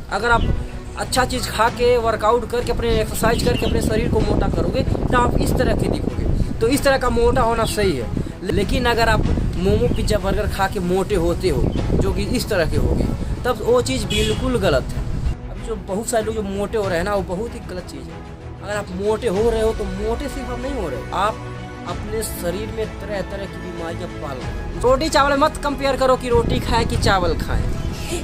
अगर आप अच्छा चीज़ खा के वर्कआउट करके अपने एक्सरसाइज करके अपने शरीर को मोटा करोगे तो आप इस तरह के दिखोगे। तो इस तरह का मोटा होना सही है। लेकिन अगर आप मोमो पिज्ज़ा बर्गर खा के मोटे होते हो जो कि इस तरह के होगे तब वो चीज़ बिल्कुल गलत है। अब जो बहुत सारे लोग जो मोटे हो रहे हैं ना वो बहुत ही गलत चीज़ है। अगर आप मोटे हो रहे हो तो मोटे सिर्फ आप नहीं हो रहे हो, आप अपने शरीर में तरह तरह की बीमारियां पाल रहे हो। रोटी चावल मत कंपेयर करो कि रोटी खाए कि चावल खाएं।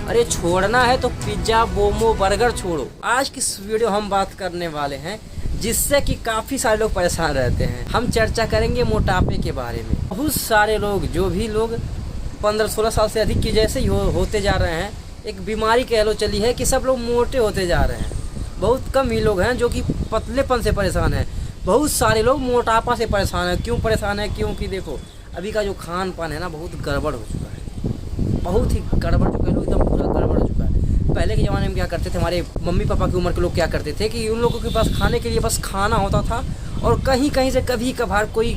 अरे छोड़ना है तो पिज्ज़ा मोमो बर्गर छोड़ो। आज की इस वीडियो हम बात करने वाले हैं जिससे कि काफ़ी सारे लोग परेशान रहते हैं। हम चर्चा करेंगे मोटापे के बारे में। बहुत सारे लोग जो भी लोग 15-16 साल से अधिक की जैसे ही होते जा रहे हैं, एक बीमारी कह लो चली है कि सब लोग मोटे होते जा रहे हैं। बहुत कम ही लोग हैं जो कि पतलेपन से परेशान हैं। बहुत सारे लोग मोटापा से परेशान हैं। क्यों परेशान है? क्योंकि देखो अभी का जो खान पान है ना बहुत गड़बड़ हो चुका है, बहुत ही गड़बड़ जो कह लो एकदम पूरा गड़बड़ हो चुका है। पहले के ज़माने में क्या करते थे, हमारे मम्मी पापा की उम्र के लोग क्या करते थे कि उन लोगों के पास खाने के लिए बस खाना होता था और कहीं कहीं से कभी कभार कोई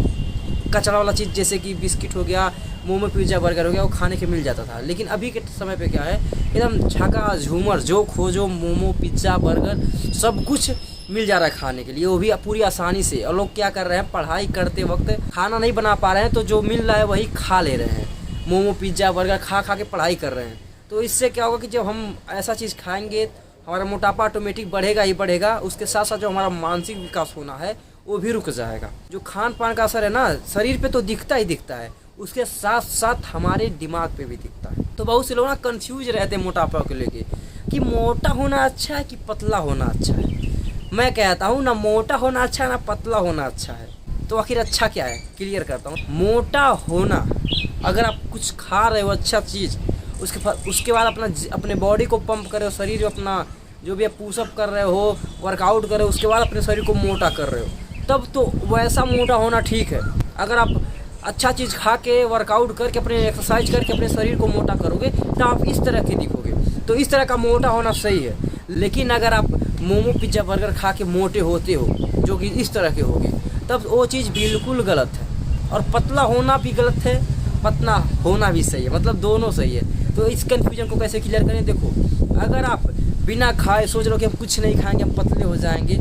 कचरा वाला चीज़ जैसे कि बिस्किट हो गया, मोमो पिज्ज़ा बर्गर हो गया, वो खाने के मिल जाता था। लेकिन अभी के समय पे क्या है, एकदम झका झूमर जो खोजो मोमो पिज्ज़ा बर्गर सब कुछ मिल जा रहा है खाने के लिए, वो भी पूरी आसानी से। और लोग क्या कर रहे हैं, पढ़ाई करते वक्त खाना नहीं बना पा रहे हैं तो जो मिल रहा है वही खा ले रहे हैं। मोमो पिज्ज़ा बर्गर खा खा के पढ़ाई कर रहे हैं। तो इससे क्या होगा कि जब हम ऐसा चीज़ खाएंगे हमारा मोटापा ऑटोमेटिक बढ़ेगा ही बढ़ेगा। उसके साथ साथ जो हमारा मानसिक विकास होना है वो भी रुक जाएगा। जो खान पान का असर है ना शरीर पे तो दिखता ही दिखता है, उसके साथ साथ हमारे दिमाग पे भी दिखता है। तो बहुत से लोग ना कंफ्यूज रहते हैं मोटापा को लेके कि मोटा होना अच्छा है कि पतला होना अच्छा है। मैं कहता हूँ ना मोटा होना अच्छा है ना पतला होना अच्छा है। तो आखिर अच्छा क्या है, क्लियर करता हूँ। मोटा होना, अगर आप कुछ खा रहे हो अच्छा चीज़, उसके बाद अपने बॉडी को पंप कर रहे हो, शरीर अपना जो भी आप पुशअप कर रहे हो, वर्कआउट कर रहे हो, उसके बाद अपने शरीर को मोटा कर रहे हो, तब तो वैसा मोटा होना ठीक है। अगर आप अच्छा चीज़ खा के वर्कआउट करके अपने एक्सरसाइज करके अपने शरीर को मोटा करोगे तो आप इस तरह के दिखोगे। तो इस तरह का मोटा होना सही है। लेकिन अगर आप मोमो पिज्ज़ा बर्गर खा के मोटे होते हो जो कि इस तरह के होगे तब वो चीज़ बिल्कुल गलत है। और पतला होना भी गलत है, पतला होना भी सही है, मतलब दोनों सही है। तो इस कन्फ्यूजन को कैसे क्लियर करें? देखो अगर आप बिना खाए सोच लो कि हम कुछ नहीं खाएंगे हम पतले हो जाएंगे,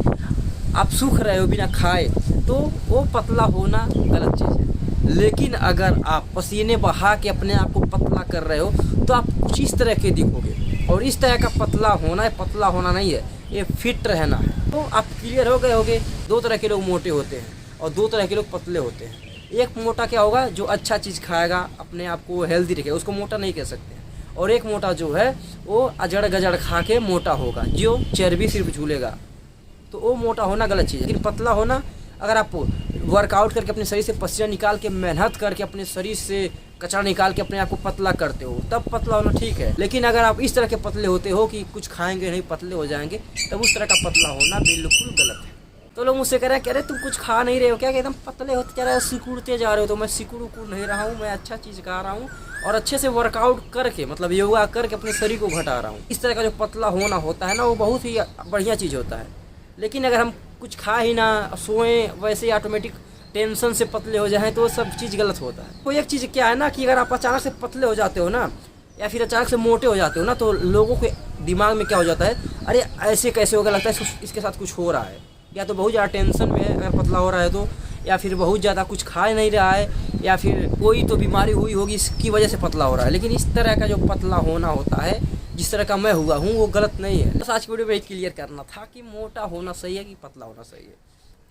आप सूख रहे हो बिना खाए, तो वो पतला होना गलत चीज़ है। लेकिन अगर आप पसीने बहा के अपने आप को पतला कर रहे हो तो आप कुछ इस तरह के दिखोगे। और इस तरह का पतला होना है, पतला होना नहीं है, ये फिट रहना है। तो आप क्लियर हो गए होगे। दो तरह के लोग मोटे होते हैं और दो तरह के लोग पतले होते हैं। एक मोटा क्या होगा, जो अच्छा चीज़ खाएगा, अपने आप को हेल्दी रखेगा, उसको मोटा नहीं कह सकते। और एक मोटा जो है वो अजड़ गजड़ खा के मोटा होगा, जो चर्बी सिर्फ झूलेगा, तो वो मोटा होना गलत चीज़ है। लेकिन पतला होना, अगर आप वर्कआउट करके अपने शरीर से पसीना निकाल के मेहनत करके अपने शरीर से कचरा निकाल के अपने आप को पतला करते हो तब पतला होना ठीक है। लेकिन अगर आप इस तरह के पतले होते हो कि कुछ खाएंगे नहीं पतले हो जाएंगे, तब उस तरह का पतला होना बिल्कुल गलत है। तो लोग मुझसे कह रहे हैं कि अरे तुम कुछ खा नहीं रहे हो क्या, कि एकदम पतले होते जा रहे हो, सिकुड़ते जा रहे हो। तो मैं सिकुड़ नहीं रहा हूँ, मैं अच्छा चीज़ खा रहा हूँ और अच्छे से वर्कआउट करके, मतलब योगा करके अपने शरीर को घटा रहा हूँ। इस तरह का जो पतला होना होता है ना वो बहुत ही बढ़िया चीज़ होता है। लेकिन अगर हम कुछ खा ही ना, सोएं, वैसे ही ऑटोमेटिक टेंशन से पतले हो जाएं तो वो सब चीज़ गलत होता है। कोई एक चीज़ क्या है ना कि अगर आप अचानक से पतले हो जाते हो ना या फिर अचानक से मोटे हो जाते हो ना, तो लोगों के दिमाग में क्या हो जाता है, अरे ऐसे कैसे होगा, लगता है इसके साथ कुछ हो रहा है, या तो बहुत ज़्यादा टेंशन में है अगर पतला हो रहा है तो, या फिर बहुत ज़्यादा कुछ खा नहीं रहा है, या फिर कोई तो बीमारी हुई होगी इसकी वजह से पतला हो रहा है। लेकिन इस तरह का जो पतला होना होता है जिस तरह का मैं हुआ हूँ वो गलत नहीं है। बस आज की वीडियो में क्लियर करना था कि मोटा होना सही है कि पतला होना सही है,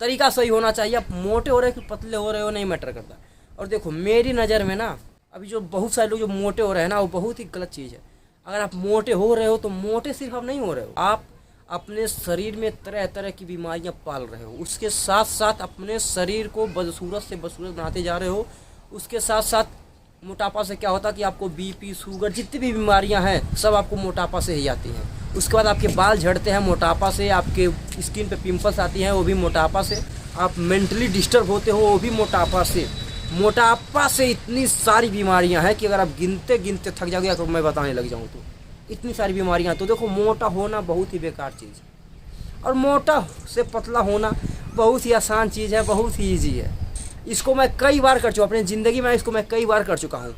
तरीका सही होना चाहिए। आप मोटे हो रहे हो कि पतले हो रहे हो नहीं मैटर करता। और देखो मेरी नज़र में ना अभी जो बहुत सारे लोग जो मोटे हो रहे हैं ना वो बहुत ही गलत चीज़ है। अगर आप मोटे हो रहे हो तो मोटे सिर्फ आप नहीं हो रहे हो, आप अपने शरीर में तरह तरह की बीमारियां पाल रहे हो। उसके साथ साथ अपने शरीर को बदसूरत से बदसूरत बनाते जा रहे हो। उसके साथ साथ मोटापा से क्या होता है कि आपको बीपी, शुगर, जितनी भी बीमारियां हैं सब आपको मोटापा से ही आती हैं। उसके बाद आपके बाल झड़ते हैं मोटापा से, आपके स्किन पे पिंपल्स आती हैं वो भी मोटापा से, आप मेंटली डिस्टर्ब होते हो वो भी मोटापा से। मोटापा से इतनी सारी बीमारियां हैं कि अगर आप गिनते गिनते थक जाओगे तो मैं बताने लग जाऊँ तो इतनी सारी बीमारियां। तो देखो मोटा होना बहुत ही बेकार चीज़ है और मोटा से पतला होना बहुत ही आसान चीज़ है, बहुत ही ईजी है। इसको मैं कई बार कर चुका अपनी ज़िंदगी में, इसको मैं कई बार कर चुका हूँ।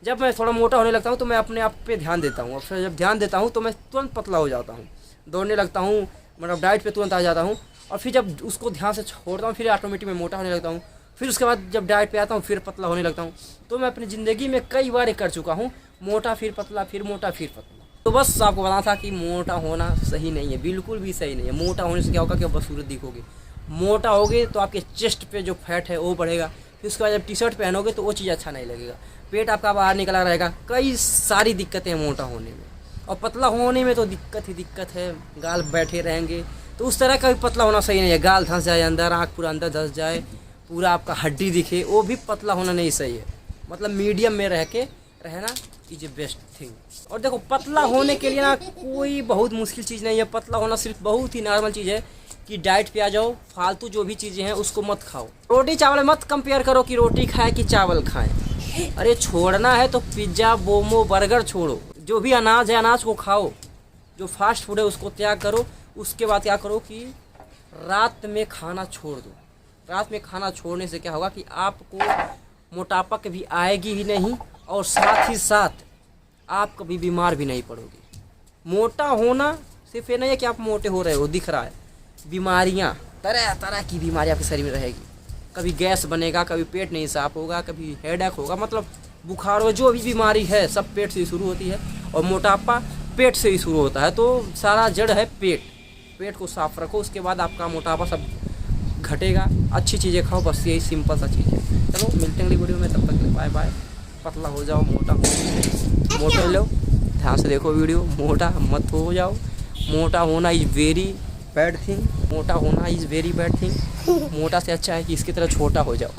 जब मैं थोड़ा मोटा होने लगता हूँ तो मैं अपने आप पे ध्यान देता हूँ, और फिर जब ध्यान देता हूँ तो मैं तुरंत पतला हो जाता हूँ, दौड़ने लगता हूँ, मतलब डाइट पे तुरंत आ जाता हूँ। और फिर जब उसको ध्यान से छोड़ता हूँ फिर ऑटोमेटिक मैं मोटा होने लगता हूँ। फिर उसके बाद जब डाइट पे आता हूँ फिर पतला होने लगता हूँ। तो मैं अपनी ज़िंदगी में कई बार कर चुका हूँ, मोटा फिर पतला, फिर मोटा फिर पतला। तो बस आपको बताना था कि मोटा होना सही नहीं है, बिल्कुल भी सही नहीं है। मोटा होने से क्या होगा कि आप बसूरत दिखोगे। मोटा होगे तो आपके चेस्ट पे जो फैट है वो बढ़ेगा, फिर उसके बाद जब टी शर्ट पहनोगे तो वो चीज़ अच्छा नहीं लगेगा, पेट आपका बाहर निकला रहेगा। कई सारी दिक्कतें हैं मोटा होने में, और पतला होने में तो दिक्कत ही दिक्कत है, गाल बैठे रहेंगे। तो उस तरह का भी पतला होना सही नहीं है, गाल धंस जाए अंदर, आँख पूरा अंदर धंस जाए, पूरा आपका हड्डी दिखे, वो भी पतला होना नहीं सही है। मतलब मीडियम में रह के रहना इज ए बेस्ट थिंग। और देखो पतला होने के लिए ना कोई बहुत मुश्किल चीज़ नहीं है, पतला होना सिर्फ बहुत ही नॉर्मल चीज़ है कि डाइट पे आ जाओ, फालतू जो भी चीज़ें हैं उसको मत खाओ। रोटी चावल मत कंपेयर करो कि रोटी खाए कि चावल खाएं। अरे छोड़ना है तो पिज्ज़ा, मोमो, बर्गर छोड़ो, जो भी अनाज है अनाज को खाओ, जो फास्ट फूड है उसको त्याग करो। उसके बाद क्या करो कि रात में खाना छोड़ दो। रात में खाना छोड़ने से क्या होगा कि आपको मोटापा कभी आएगी ही नहीं, और साथ ही साथ आप कभी बीमार भी नहीं पड़ोगे। मोटा होना सिर्फ ये नहीं है कि आप मोटे हो रहे हो दिख रहा है, बीमारियां तरह तरह की बीमारियां आपके शरीर में रहेगी। कभी गैस बनेगा, कभी पेट नहीं साफ होगा, कभी हेडेक होगा, मतलब बुखार हो, जो भी बीमारी है सब पेट से ही शुरू होती है, और मोटापा पेट से ही शुरू होता है। तो सारा जड़ है पेट। पेट को साफ रखो, उसके बाद आपका मोटापा सब घटेगा। अच्छी चीज़ें खाओ, बस यही सिंपल सा चीज़ है। चलो मिलते हैं अगली वीडियो में, तब तक बाय बाय। पतला हो जाओ, मोटा लो, ध्यान से देखो वीडियो, मोटा मत हो जाओ। मोटा होना इज़ वेरी बैड थिंग, मोटा होना इज़ वेरी बैड थिंग। मोटा से अच्छा है कि इसकी तरह छोटा हो जाओ।